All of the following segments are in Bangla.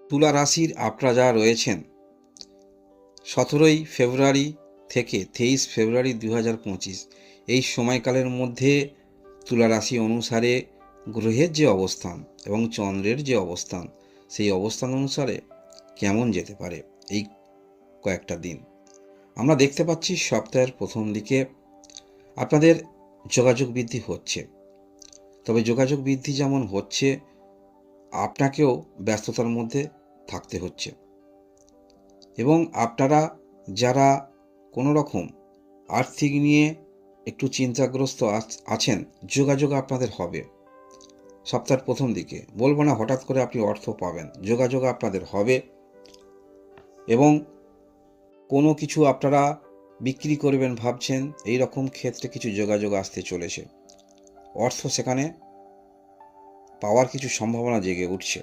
তুলা রাশির আপনারা যারা রয়েছেন 17 ফেব্রুয়ারি থেকে 23 ফেব্রুয়ারি 2025 এই সময়কালের মধ্যে তুলা রাশি অনুসারে গ্রহের যে অবস্থান এবং চন্দ্রের যে অবস্থান, সেই অবস্থান অনুসারে কেমন যেতে পারে এই কয়েকটা দিন আমরা দেখতে পাচ্ছি। সপ্তাহের প্রথম দিকে আপনাদের যোগাযোগ বৃদ্ধি হচ্ছে, তবে যোগাযোগ বৃদ্ধি যেমন হচ্ছে আপনাকেও ব্যস্ততার মধ্যে থাকতে হচ্ছে এবং আপনারা যারা কোনো রকম আর্থিক নিয়ে একটু চিন্তাগ্রস্ত আছেন, যোগাযোগ আপনাদের হবে। সপ্তাহের প্রথম দিকে বলবো না হঠাৎ করে আপনি অর্থ পাবেন, যোগাযোগ আপনাদের হবে এবং কোনো কিছু আপনারা বিক্রি করবেন ভাবছেন, এই রকম ক্ষেত্রে কিছু যোগাযোগ আসতে চলেছে। অর্থ সেখানে পাওয়ার কিছু সম্ভাবনা জেগে উঠছে।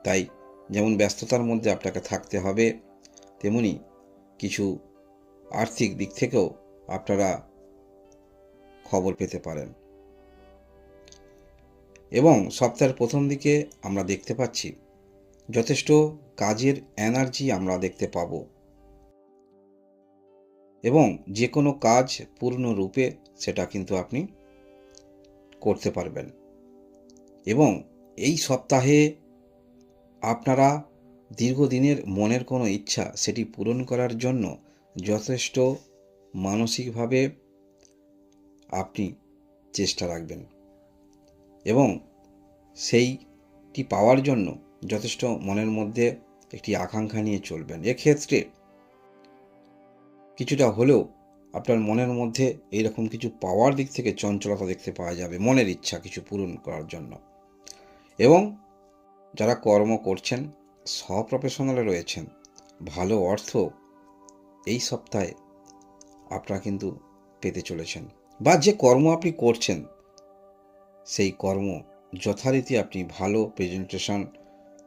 তাই যেমন ব্যস্ততার মধ্যে আপনাকে থাকতে হবে, তেমনি কিছু আর্থিক দিক থেকেও আপনারা খবর পেতে পারেন। এবং সপ্তাহের প্রথম দিকে আমরা দেখতে পাচ্ছি যথেষ্ট কাজের এনার্জি আমরা দেখতে পাব এবং যে কোনো কাজ পূর্ণরূপে সেটা কিন্তু আপনি করতে পারবেন। এবং এই সপ্তাহে আপনারা দীর্ঘদিনের মনের কোনো ইচ্ছা সেটি পূরণ করার জন্য যথেষ্ট মানসিকভাবে আপনি চেষ্টা রাখবেন এবং সেইটি পাওয়ার জন্য যথেষ্ট মনের মধ্যে একটি আকাঙ্ক্ষা নিয়ে চলবেন। এক্ষেত্রে কিছুটা হলেও আপনার মনের মধ্যে এইরকম কিছু পাওয়ার দিক থেকে চঞ্চলতা দেখতে পাওয়া যাবে, মনের ইচ্ছা কিছু পূরণ করার জন্য। এবং যারা কর্ম করছেন, প্রফেশনালে রয়েছেন, ভালো অর্থ এই সপ্তাহে আপনারা কিন্তু পেতে চলেছেন, বা যে কর্ম আপনি করছেন সেই কর্ম যথারীতি আপনি ভালো প্রেজেন্টেশন,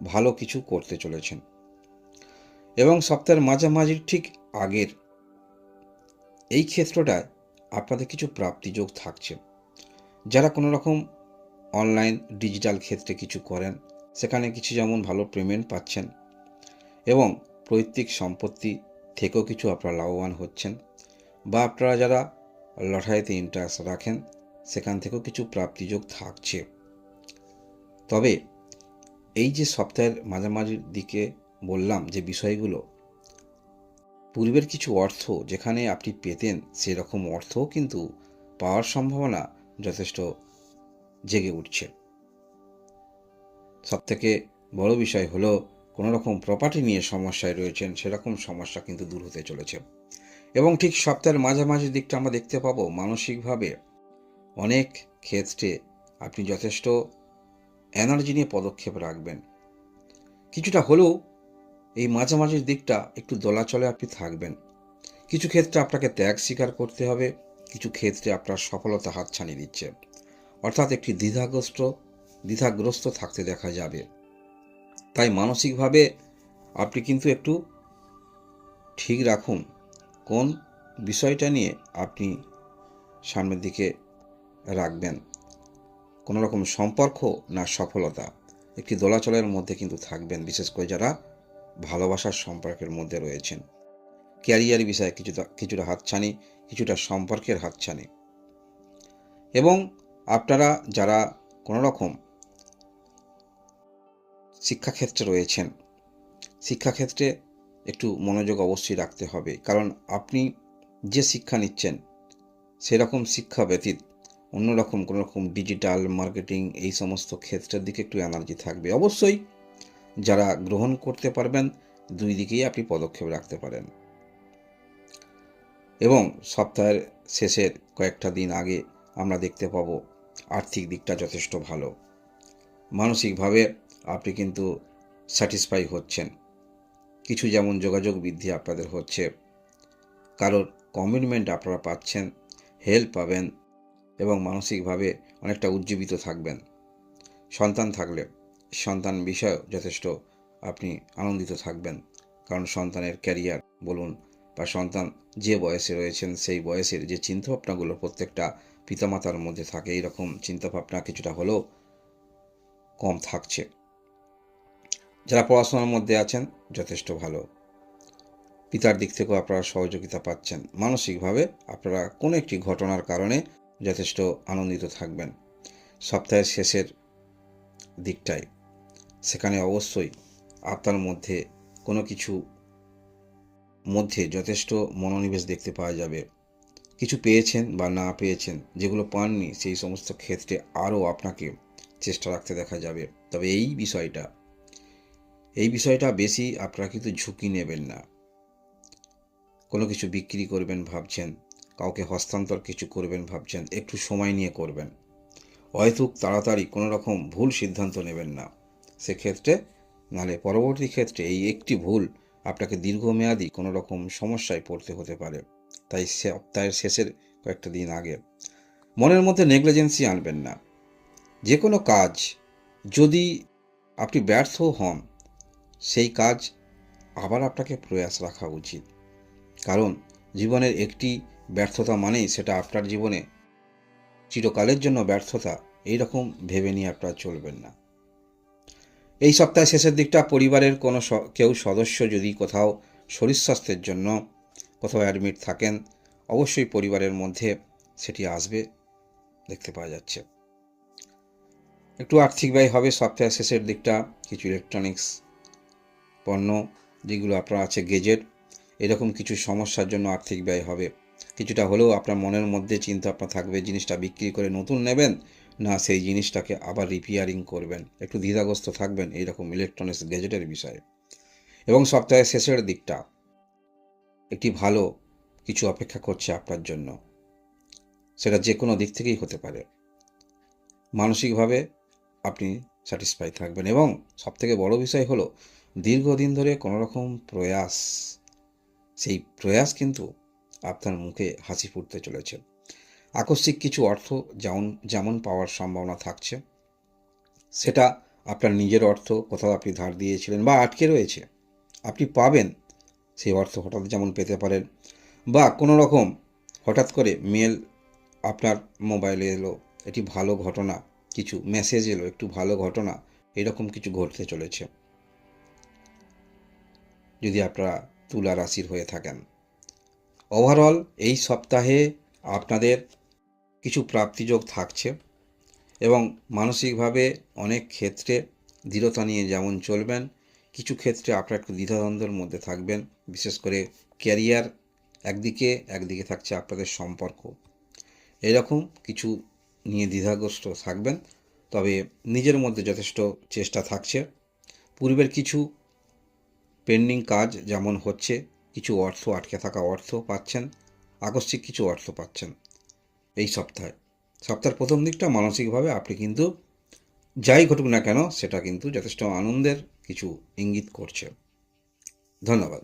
ভালো কিছু করতে চলেছেন। এবং সপ্তাহের মাঝামাঝির ঠিক আগের এই ক্ষেত্রটায় আপনাদের কিছু প্রাপ্তিযোগ থাকছে। যারা কোনো রকম অনলাইন ডিজিটাল ক্ষেত্রে কিছু করেন, সেখানে কিছু যেমন ভালো পেমেন্ট পাচ্ছেন এবং পৈতৃক সম্পত্তি থেকেও কিছু আপনারা লাভবান হচ্ছেন, বা আপনারা যারা লটারিতে ইন্টারেস্ট রাখেন সেখান থেকেও কিছু প্রাপ্তিযোগ থাকছে। তবে এই যে সপ্তাহের মাঝামাঝির দিকে বললাম যে বিষয়গুলো, পূর্বের কিছু অর্থ যেখানে আপনি পেতেন সেরকম অর্থও কিন্তু পাওয়ার সম্ভাবনা যথেষ্ট জেগে উঠছে। সবথেকে বড় বিষয় হলো কোনো রকম প্রপার্টি নিয়ে সমস্যায় রয়েছেন, সেরকম সমস্যা কিন্তু দূর হতে চলেছে। এবং ঠিক সপ্তাহের মাঝামাঝি দিকটা আমরা দেখতে পাবো মানসিকভাবে অনেক ক্ষেত্রে আপনি যথেষ্ট এনার্জি নিয়ে পদক্ষেপ রাখবেন। কিছুটা হলেও এই মাঝামাঝির দিকটা একটু দোলাচলে আপনি থাকবেন। কিছু ক্ষেত্রে আপনাকে ত্যাগ স্বীকার করতে হবে, কিছু ক্ষেত্রে আপনার সফলতা হাতছানি দিচ্ছে, অর্থাৎ একটি দ্বিধাগ্রস্ত থাকতে দেখা যাবে। তাই মানসিকভাবে আপনি কিন্তু একটু ঠিক রাখুন কোন বিষয়টা নিয়ে আপনি সামনের দিকে রাখবেন। কোনো রকম সম্পর্ক না সফলতা, একটি দোলাচলের মধ্যে কিন্তু থাকবেন, বিশেষ করে যারা ভালোবাসার সম্পর্কের মধ্যে রয়েছেন। ক্যারিয়ার বিষয়ে কিছুটা হাতছানি, কিছুটা সম্পর্কের হাতছানি। এবং আপনারা যারা কোনো রকম শিক্ষাক্ষেত্রে রয়েছেন, শিক্ষাক্ষেত্রে একটু মনোযোগ অবশ্যই রাখতে হবে, কারণ আপনি যে শিক্ষা নিচ্ছেন সেরকম শিক্ষা ব্যতীত অন্যরকম কোনো রকম ডিজিটাল মার্কেটিং এই সমস্ত ক্ষেত্রের দিকে একটু এনার্জি থাকবে। অবশ্যই যারা গ্রহণ করতে পারবেন দুই দিকেই আপনি পদক্ষেপ রাখতে পারেন। এবং সপ্তাহের শেষের কয়েকটা দিন আগে আমরা দেখতে পাব আর্থিক দিকটা যথেষ্ট ভালো, মানসিকভাবে আপনি কিন্তু স্যাটিসফাই হচ্ছেন। কিছু যেমন যোগাযোগ বৃদ্ধি আপনাদের হচ্ছে, কারোর কমিটমেন্ট আপনারা পাচ্ছেন, হেল্প পাবেন এবং মানসিকভাবে অনেকটা উজ্জীবিত থাকবেন। সন্তান থাকলে সন্তান বিষয়েও যথেষ্ট আপনি আনন্দিত থাকবেন, কারণ সন্তানের ক্যারিয়ার বলুন বা সন্তান যে বয়সে রয়েছেন সেই বয়সের যে চিন্তাভাবনাগুলো প্রত্যেকটা পিতামাতার মধ্যে থাকে, এইরকম চিন্তাভাবনা কিছুটা হলেও কম থাকছে। যারা পড়াশোনার মধ্যে আছেন যথেষ্ট ভালো, পিতার দিক থেকেও আপনারা সহযোগিতা পাচ্ছেন। মানসিকভাবে আপনারা কোনো একটি ঘটনার কারণে যথেষ্ট আনন্দিত থাকবেন। সপ্তাহের শেষের দিকটায় সেখানে অবশ্যই আপনার মধ্যে কোনো কিছু মধ্যে যথেষ্ট মনোনিবেশ দেখতে পাওয়া যাবে। কিছু পেয়েছেন বা না পেয়েছেন, যেগুলো পাননি সেই সমস্ত ক্ষেত্রে আরও আপনাকে চেষ্টা রাখতে দেখা যাবে। তবে এই বিষয়টা বেশি আপনারা কিন্তু ঝুঁকি নেবেন না। কোনো কিছু বিক্রি করবেন ভাবছেন, কাউকে হস্তান্তর কিছু করবেন ভাবছেন, একটু সময় নিয়ে করবেন। হয়তো তাড়াতাড়ি কোনো রকম ভুল সিদ্ধান্ত নেবেন না সেক্ষেত্রে, নাহলে পরবর্তী ক্ষেত্রে এই একটি ভুল আপনাকে দীর্ঘমেয়াদী কোনো রকম সমস্যায় পড়তে হতে পারে। তাই সপ্তাহের শেষের কয়েকটা দিন আগে মনের মধ্যে নেগলিজেন্সি আনবেন না। যে কোনো কাজ যদি আপনি ব্যর্থ হন, সেই কাজ আবার আপনাকে প্রয়াস রাখা উচিত। কারণ জীবনের একটি ব্যর্থতা মানেই সেটা আপনার জীবনে চিরকালের জন্য ব্যর্থতা, এইরকম ভেবে নিয়ে আপনারা চলবেন না। এই সপ্তাহের শেষের দিকটা পরিবারের কোনো কেউ সদস্য যদি কোথাও শরীর স্বাস্থ্যের জন্য কোথাও অ্যাডমিট থাকেন, অবশ্যই পরিবারের মধ্যে সেটি আসবে দেখতে পাওয়া যাচ্ছে। একটু আর্থিক ব্যয় হবে সপ্তাহের শেষের দিকটা। কিছু ইলেকট্রনিক্স পণ্য যেগুলো আপনার আছে, গেজেট, এরকম কিছু সমস্যার জন্য আর্থিক ব্যয় হবে। কিছুটা হলেও আপনার মনের মধ্যে চিন্তা আপনার থাকবে জিনিসটা বিক্রি করে নতুন নেবেন না সেই জিনিসটাকে আবার রিপেয়ারিং করবেন। একটু দ্বিধাগ্রস্ত থাকবেন এইরকম ইলেকট্রনিক্স গ্যাজেটের বিষয়ে। এবং সপ্তাহের শেষের দিকটা একটি ভালো কিছু অপেক্ষা করছে আপনার জন্য, সেটা যে কোনো দিক থেকেই হতে পারে। মানসিকভাবে আপনি স্যাটিসফাই থাকবেন এবং সবথেকে বড় বিষয় হলো দীর্ঘদিন ধরে কোনো রকম প্রয়াস, সেই প্রয়াস কিন্তু আপনার মুখে হাসি ফুটতে চলেছে। আকস্মিক কিছু অর্থ যেমন পাওয়ার সম্ভাবনা থাকছে, সেটা আপনার নিজের অর্থ, কোথাও আপনি ধার দিয়েছিলেন বা আটকে রয়েছে, আপনি পাবেন। সেই অর্থ হঠাৎ যেমন পেতে পারেন, বা কোনো রকম হঠাৎ করে মেল আপনার মোবাইলে এলো, এটি ভালো ঘটনা, কিছু মেসেজ এলো, একটু ভালো ঘটনা, এরকম কিছু ঘটতে চলেছে যদি আপনারা তুলা রাশির হয়ে থাকেন। ওভারঅল এই সপ্তাহে আপনাদের কিছু প্রাপ্তিযোগ থাকছে এবং মানসিকভাবে অনেক ক্ষেত্রে দৃঢ়তা নিয়ে যেমন চলবেন, কিছু ক্ষেত্রে আপনারা একটু দ্বিধাদ্বন্দ্বের মধ্যে থাকবেন। বিশেষ করে ক্যারিয়ার একদিকে থাকছে আপনাদের সম্পর্ক, এরকম কিছু নিয়ে দ্বিধাগ্রস্ত থাকবেন। তবে নিজের মধ্যে যথেষ্ট চেষ্টা থাকছে। পূর্বের কিছু পেন্ডিং কাজ যেমন হচ্ছে, কিছু অর্থ আটকে থাকা অর্থ পাচ্ছেন, আকস্মিক কিছু অর্থ পাচ্ছেন এই সপ্তাহের প্রথম দিকটা মানসিকভাবে আপনি কিন্তু যাই ঘটুক না কেন সেটা কিন্তু যথেষ্ট আনন্দের কিছু ইঙ্গিত করছে। ধন্যবাদ।